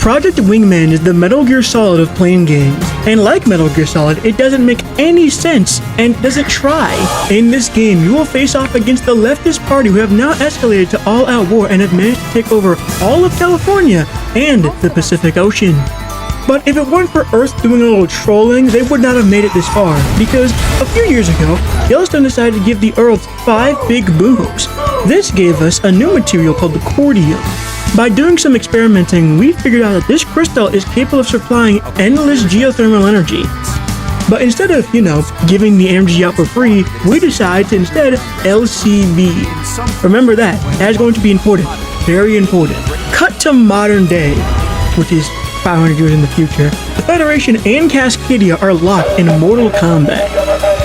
Project Wingman is the Metal Gear Solid of playing games, and like Metal Gear Solid, it doesn't make any sense and doesn't try. In this game, you will face off against the leftist party who have now escalated to all-out war and have managed to take over all of California and the Pacific Ocean. But if it weren't for Earth doing a little trolling, they would not have made it this far, because a few years ago, Yellowstone decided to give the Earth 5 big booms. This gave us a new material called the cordium. By doing some experimenting, we figured out that this crystal is capable of supplying endless geothermal energy. But instead of, giving the energy out for free, we decided to instead LCV. Remember that is going to be important, very important. Cut to modern day, which is 500 years in the future. The Federation and Cascadia are locked in mortal combat.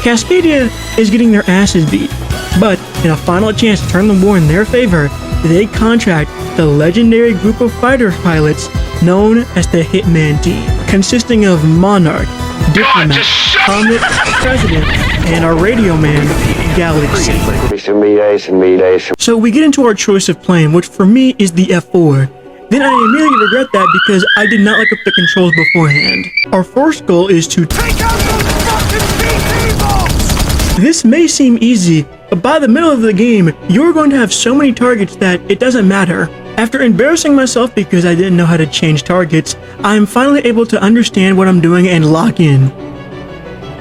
Cascadia is getting their asses beat, but in a final chance to turn the war in their favor, they contract the legendary group of fighter pilots known as the Hitman Team, consisting of Monarch, Diplomat, Comet, President, and our radio man, Galaxy. So we get into our choice of plane, which for me is the F4. Then I immediately regret that because I did not look up the controls beforehand. Our first goal is to take out those fucking BT bombs! This may seem easy, but by the middle of the game, you're going to have so many targets that it doesn't matter. After embarrassing myself because I didn't know how to change targets, I am finally able to understand what I'm doing and lock in.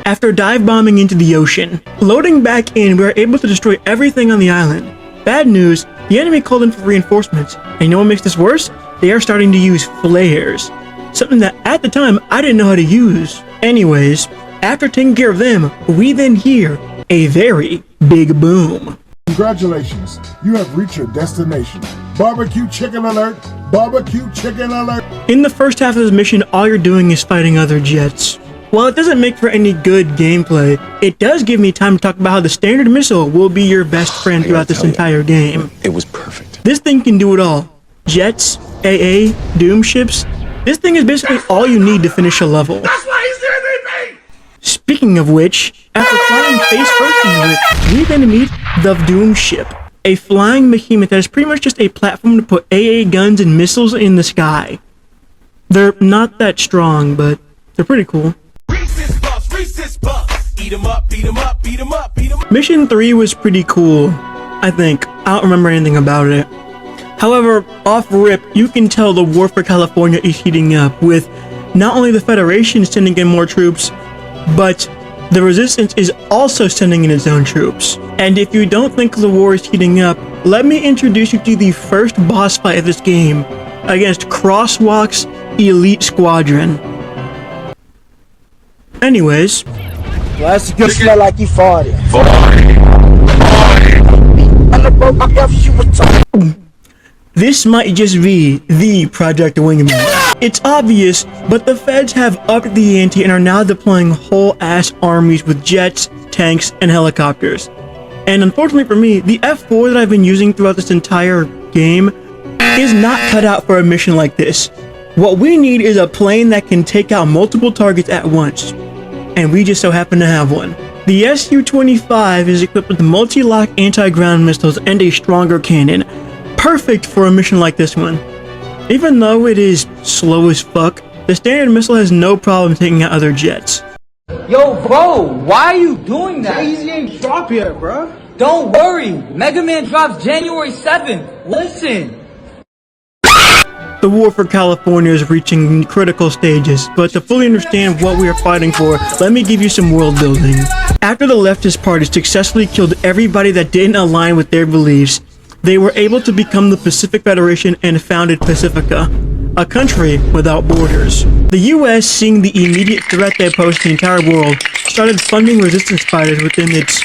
After dive bombing into the ocean, loading back in, we are able to destroy everything on the island. Bad news, the enemy called in for reinforcements, and you know what makes this worse? They are starting to use flares. Something that at the time I didn't know how to use. Anyways, after taking care of them, we then hear a very big boom. Congratulations, you have reached your destination. Barbecue chicken alert! Barbecue chicken alert! In the first half of this mission, all you're doing is fighting other jets. While it doesn't make for any good gameplay, it does give me time to talk about how the standard missile will be your best friend throughout this entire game. It was perfect. This thing can do it all. Jets, AA, doom ships. This thing is basically all you need to finish a level. That's why he's the MVP! Speaking of which, after flying face first into it, we then meet the Doom Ship, a flying behemoth that is pretty much just a platform to put AA guns and missiles in the sky. They're not that strong, but they're pretty cool. Beat 'em up, beat 'em up, beat 'em up, beat 'em up. Mission 3 was pretty cool, I think. I don't remember anything about it. However, off rip, you can tell the war for California is heating up, with not only the Federation sending in more troops, but the Resistance is also sending in its own troops. And if you don't think the war is heating up, let me introduce you to the first boss fight of this game against Crosswalk's Elite Squadron. Anyways, That's gonna smell like you farted. this might just be the Project Wingman. It's obvious, but the feds have upped the ante and are now deploying whole-ass armies with jets, tanks, and helicopters. And unfortunately for me, the F4 that I've been using throughout this entire game is not cut out for a mission like this. What we need is a plane that can take out multiple targets at once. And we just so happen to have one. The Su-25 is equipped with multi-lock anti-ground missiles and a stronger cannon. Perfect for a mission like this one. Even though it is slow as fuck, the standard missile has no problem taking out other jets. Yo, bro, why are you doing that? Easy ain't drop yet, bro. Don't worry, Mega Man drops January 7th. Listen. The war for California is reaching critical stages, but to fully understand what we are fighting for, let me give you some world building. After the leftist party successfully killed everybody that didn't align with their beliefs, they were able to become the Pacific Federation and founded Pacifica, a country without borders. The US, seeing the immediate threat they posed to the entire world, started funding resistance fighters within its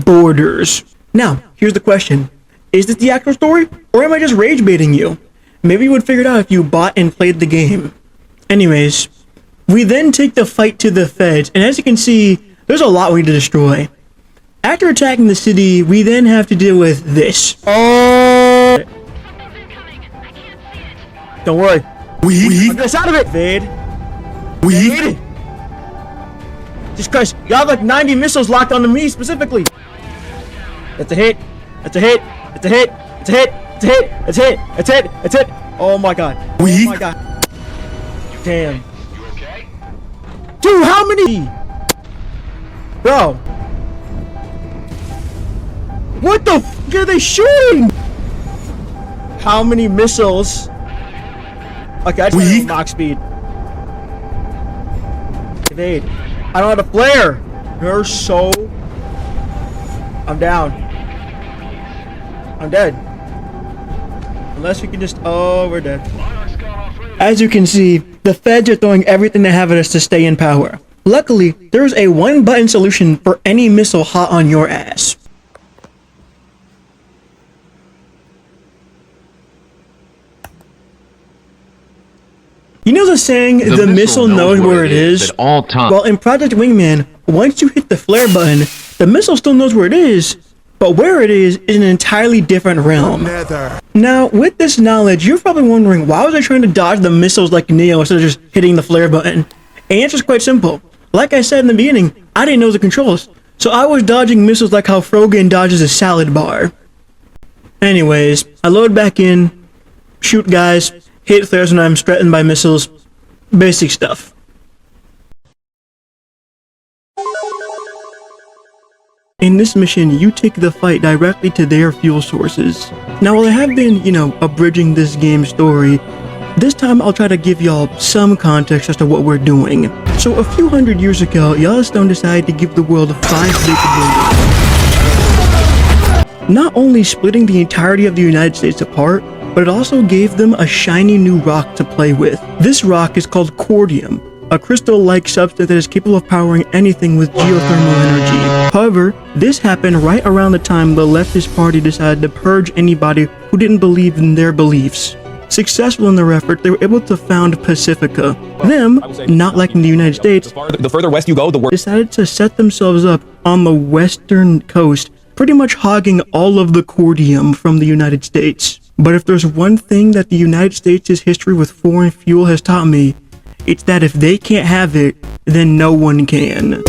borders. Now, here's the question. Is this the actual story, or am I just rage baiting you? Maybe you would figure it out if you bought and played the game. Anyways, we then take the fight to the feds, and as you can see, there's a lot we need to destroy. After attacking the city, we then have to deal with this. Don't worry. Get us out of it! Fade. Fade. Jesus Christ, y'all have like 90 missiles locked onto me specifically. That's a hit. That's a hit. It's a hit. It's a hit. It's a hit. It's a hit. It's a hit. It's a hit. Oh my god. We- Oh my god. Damn. Dude, how many? Bro. What the f are they shooting? How many missiles? Okay, I just We- went Mach speed. Evade. I don't have a flare. You're so... I'm down. I'm dead. Unless we can just... Oh, we're dead. As you can see, the feds are throwing everything they have at us to stay in power. Luckily, there's a one-button solution for any missile hot on your ass. You know the saying, the missile knows where it is? At all times. Well, in Project Wingman, once you hit the flare button, the missile still knows where it is, but where it is an entirely different realm. Now, with this knowledge, you're probably wondering, why was I trying to dodge the missiles like Neo instead of just hitting the flare button? The answer's quite simple. Like I said in the beginning, I didn't know the controls, so I was dodging missiles like how Frogan dodges a salad bar. Anyways, I load back in, shoot guys, hit flares when I'm threatened by missiles, basic stuff. In this mission, you take the fight directly to their fuel sources. Now, while I have been, abridging this game's story, this time I'll try to give y'all some context as to what we're doing. So a few hundred years ago, Yellowstone decided to give the world 5 big abilities. Not only splitting the entirety of the United States apart, but it also gave them a shiny new rock to play with. This rock is called cordium, a crystal-like substance that is capable of powering anything with geothermal energy. However, this happened right around the time the leftist party decided to purge anybody who didn't believe in their beliefs. Successful in their effort, they were able to found Pacifica. Them, not like in the United States, The further west you go, the worse. decided to set themselves up on the western coast, pretty much hogging all of the cordium from the United States. But if there's one thing that the United States' history with foreign fuel has taught me, it's that if they can't have it, then no one can.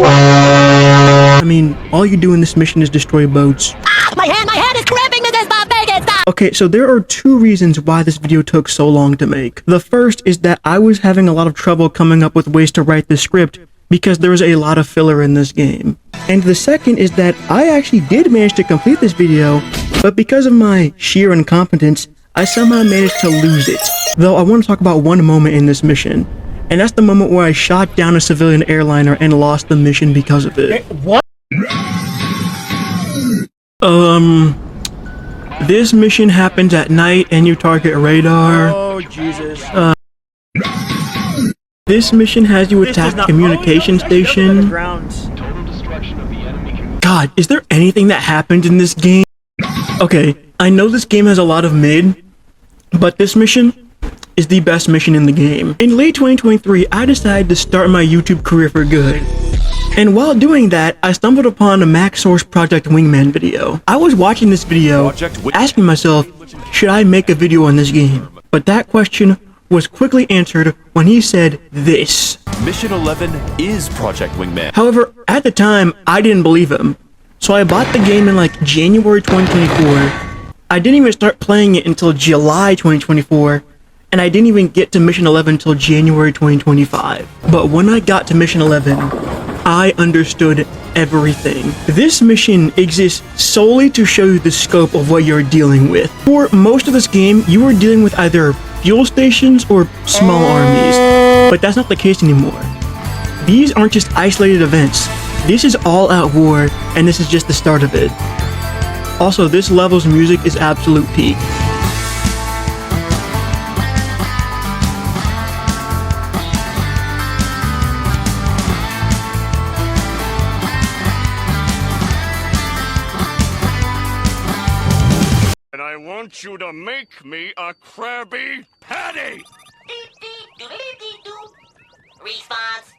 I mean, all you do in this mission is destroy boats. My head is cramping. This is not making stop. Okay, so there are 2 reasons why this video took so long to make. The first is that I was having a lot of trouble coming up with ways to write the script because there was a lot of filler in this game. And the second is that I actually did manage to complete this video, but because of my sheer incompetence, I somehow managed to lose it. Though I want to talk about one moment in this mission, and that's the moment where I shot down a civilian airliner and lost the mission because of it. What? This mission happens at night and you target radar. Oh, Jesus. This mission has you This does attack not- communication Oh, no, station. grounds. God, is there anything that happened in this game? Okay, I know this game has a lot of mid, but this mission is the best mission in the game. In late 2023, I decided to start my YouTube career for good. And while doing that, I stumbled upon a MaxSource Project Wingman video. I was watching this video, asking myself, should I make a video on this game? But that question was quickly answered when he said this. Mission 11 is Project Wingman. However, at the time, I didn't believe him. So I bought the game in like January 2024. I didn't even start playing it until July 2024. And I didn't even get to Mission 11 until January 2025. But when I got to Mission 11, I understood everything. This mission exists solely to show you the scope of what you're dealing with. For most of this game, you are dealing with either fuel stations or small armies. But that's not the case anymore. These aren't just isolated events. This is all-out war, and this is just the start of it. Also, this level's music is absolute peak. want you to make me a Krabby Patty! Response.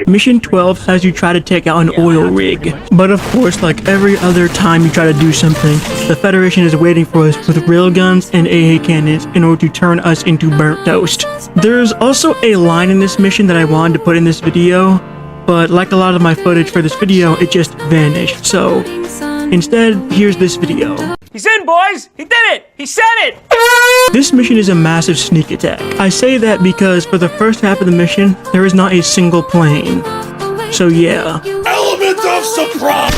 Mission 12 has you try to take out an oil rig, but of course, like every other time you try to do something, the Federation is waiting for us with railguns and AA cannons in order to turn us into burnt toast. There's also a line in this mission that I wanted to put in this video, but like a lot of my footage for this video, it just vanished. So instead, here's this video. He's in, boys! He did it! He said it! This mission is a massive sneak attack. I say that because for the first half of the mission, there is not a single plane. So yeah. Element of surprise!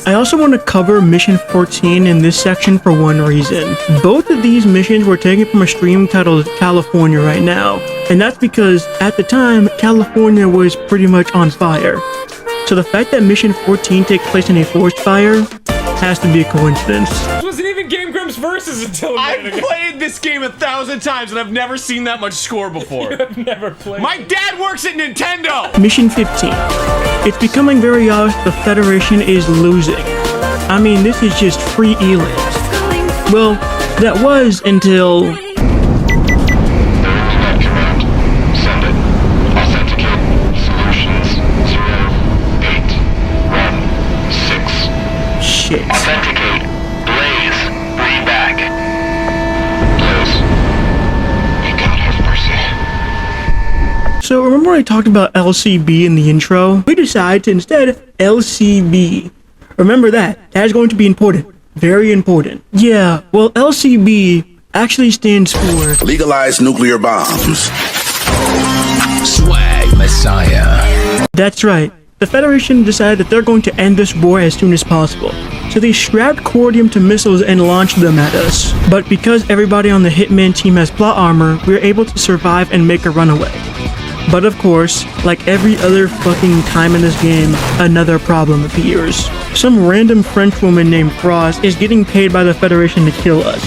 I also want to cover Mission 14 in this section for one reason. Both of these missions were taken from a stream titled California right now, and that's because at the time, California was pretty much on fire. So the fact that Mission 14 takes place in a forest fire has to be a coincidence. This wasn't even Game Grumps Versus until a minute ago. I've played this game 1,000 times and I've never seen that much score before. I've never played. My dad works at Nintendo! Mission 15. It's becoming very obvious the Federation is losing. I mean, this is just free elims. Well, that was until... Shit. Authenticate. Blaze. Bring back. Blaze. May God have mercy. So remember I talked about LCB in the intro? We decided to instead LCB. Remember that. That is going to be important. Very important. Yeah, well LCB actually stands for Legalize Nuclear Bombs. Swag Messiah. That's right. The Federation decided that they're going to end this war as soon as possible. So they strapped cordium to missiles and launched them at us. But because everybody on the Hitman team has plot armor, we were able to survive and make a runaway. But of course, like every other fucking time in this game, another problem appears. Some random French woman named Frost is getting paid by the Federation to kill us.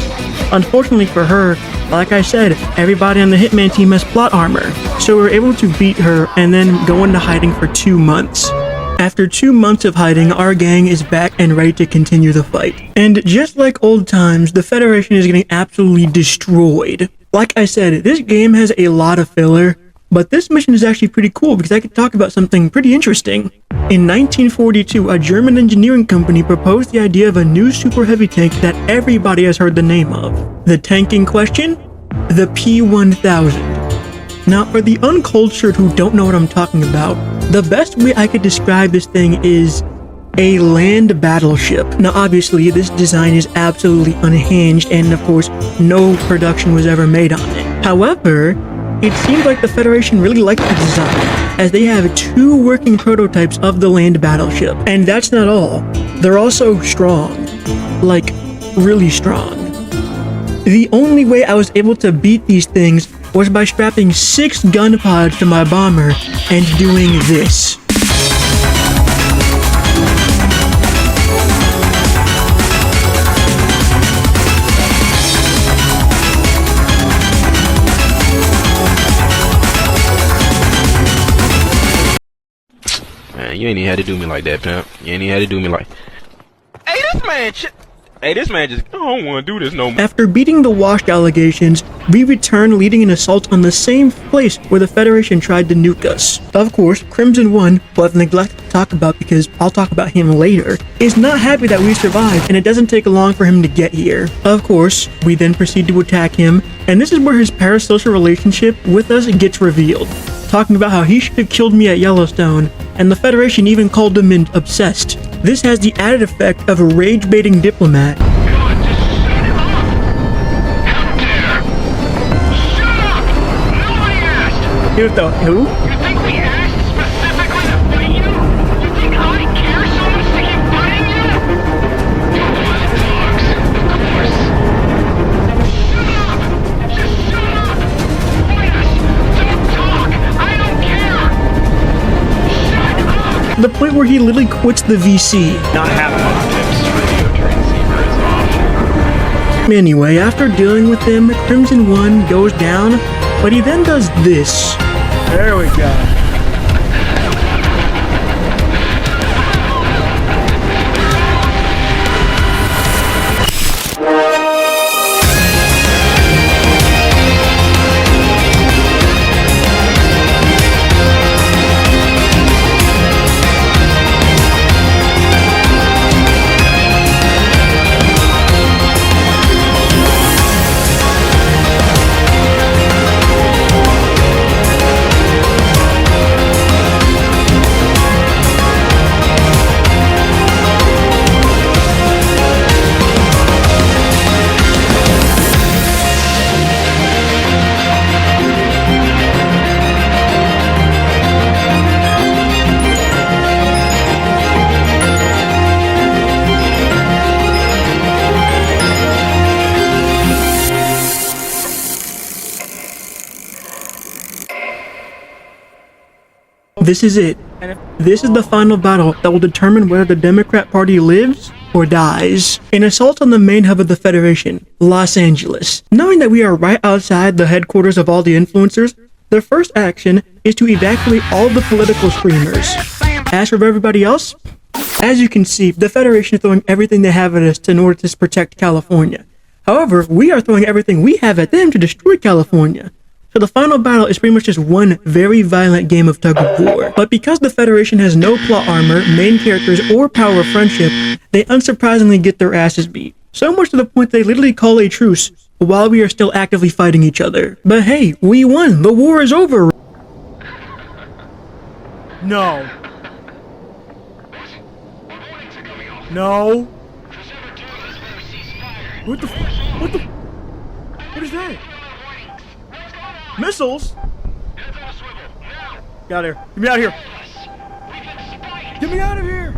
Unfortunately for her, like I said, everybody on the Hitman team has plot armor, so we were able to beat her and then go into hiding for 2 months. After 2 months of hiding, our gang is back and ready to continue the fight. And just like old times, the Federation is getting absolutely destroyed. Like I said, this game has a lot of filler, but this mission is actually pretty cool because I could talk about something pretty interesting. In 1942, a German engineering company proposed the idea of a new super heavy tank that everybody has heard the name of. The tank in question? The P-1000. Now, for the uncultured who don't know what I'm talking about, the best way I could describe this thing is a land battleship. Now, obviously, this design is absolutely unhinged, and of course, no production was ever made on it. However, it seems like the Federation really liked the design, as they have 2 working prototypes of the land battleship. And that's not all. They're also strong. Like, really strong. The only way I was able to beat these things was by strapping 6 gun pods to my bomber and doing this. Man, you ain't even had to do me like that, pimp. You ain't even had to do me like... Hey, this man just... I don't want to do this no more. After beating the washed allegations, we returned leading an assault on the same place where the Federation tried to nuke us. Of course, Crimson One, who I've neglected to talk about because I'll talk about him later, is not happy that we survived, and it doesn't take long for him to get here. Of course, we then proceed to attack him, and this is where his parasocial relationship with us gets revealed, talking about how he should have killed me at Yellowstone, and the Federation even called him an obsessed. This has the added effect of a rage-baiting diplomat. God, just shut him up! How dare! Shut up! Nobody asked! Who? You think we asked specifically to fight you? You think I care so much to keep fighting you? You wild dogs, of course. Shut up! Just shut up! Fight us! Don't talk! I don't care! Shut up! The point where he literally quits the VC. Not having radio transceiver is off. Anyway, after dealing with him, Crimson One goes down, but he then does this. There we go. This is it. This is the final battle that will determine whether the Democrat Party lives or dies. An assault on the main hub of the Federation, Los Angeles. Knowing that we are right outside the headquarters of all the influencers, the first action is to evacuate all the political streamers. As for everybody else, as you can see, the Federation is throwing everything they have at us in order to protect California. However, we are throwing everything we have at them to destroy California. So the final battle is pretty much just one very violent game of tug of war. But because the Federation has no plot armor, main characters, or power of friendship, they unsurprisingly get their asses beat. So much to the point they literally call a truce while we are still actively fighting each other. But hey, we won! The war is over! No. No. What is that? Missiles? Get out of here. Get me out of here. Get me out of here!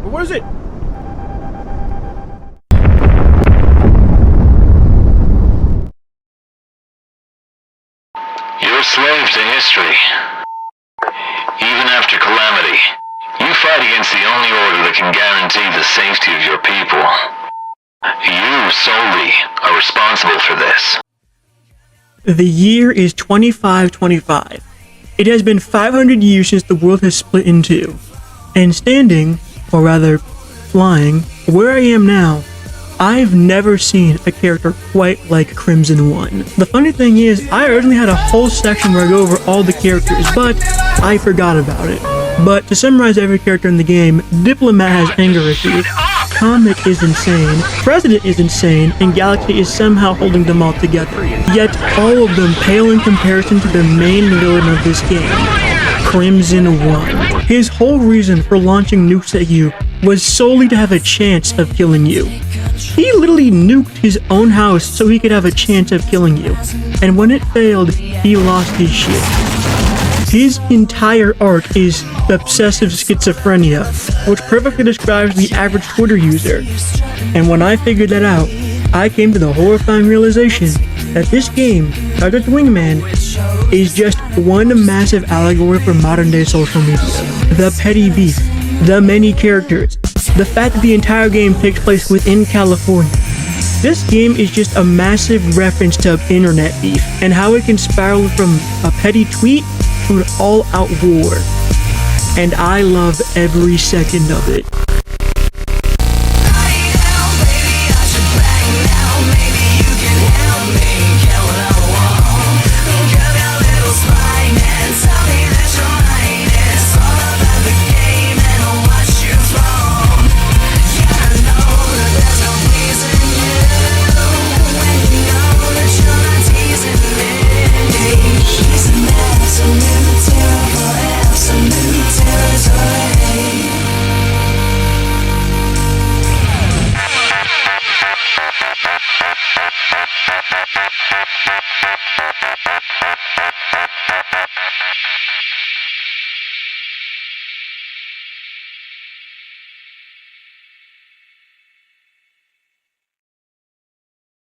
What is it? You're a slave to history. Even after calamity, you fight against the only order that can guarantee the safety of your people. You solely are responsible for this. The year is 2525. It has been 500 years since the world has split in two. And standing, or rather, flying, where I am now, I've never seen a character quite like Crimson One. The funny thing is, I originally had a whole section where I go over all the characters, but I forgot about it. But to summarize every character in the game, Diplomat has anger issues, Comic is insane, President is insane, and Galaxy is somehow holding them all together. Yet, all of them pale in comparison to the main villain of this game, Crimson One. His whole reason for launching nukes at you was solely to have a chance of killing you. He literally nuked his own house so he could have a chance of killing you. And when it failed, he lost his shit. His entire arc is obsessive schizophrenia, which perfectly describes the average Twitter user. And when I figured that out, I came to the horrifying realization that this game, Project Wingman, is just one massive allegory for modern day social media. The petty beef, the many characters, the fact that the entire game takes place within California. This game is just a massive reference to internet beef and how it can spiral from a petty tweet to an all-out war. And I love every second of it.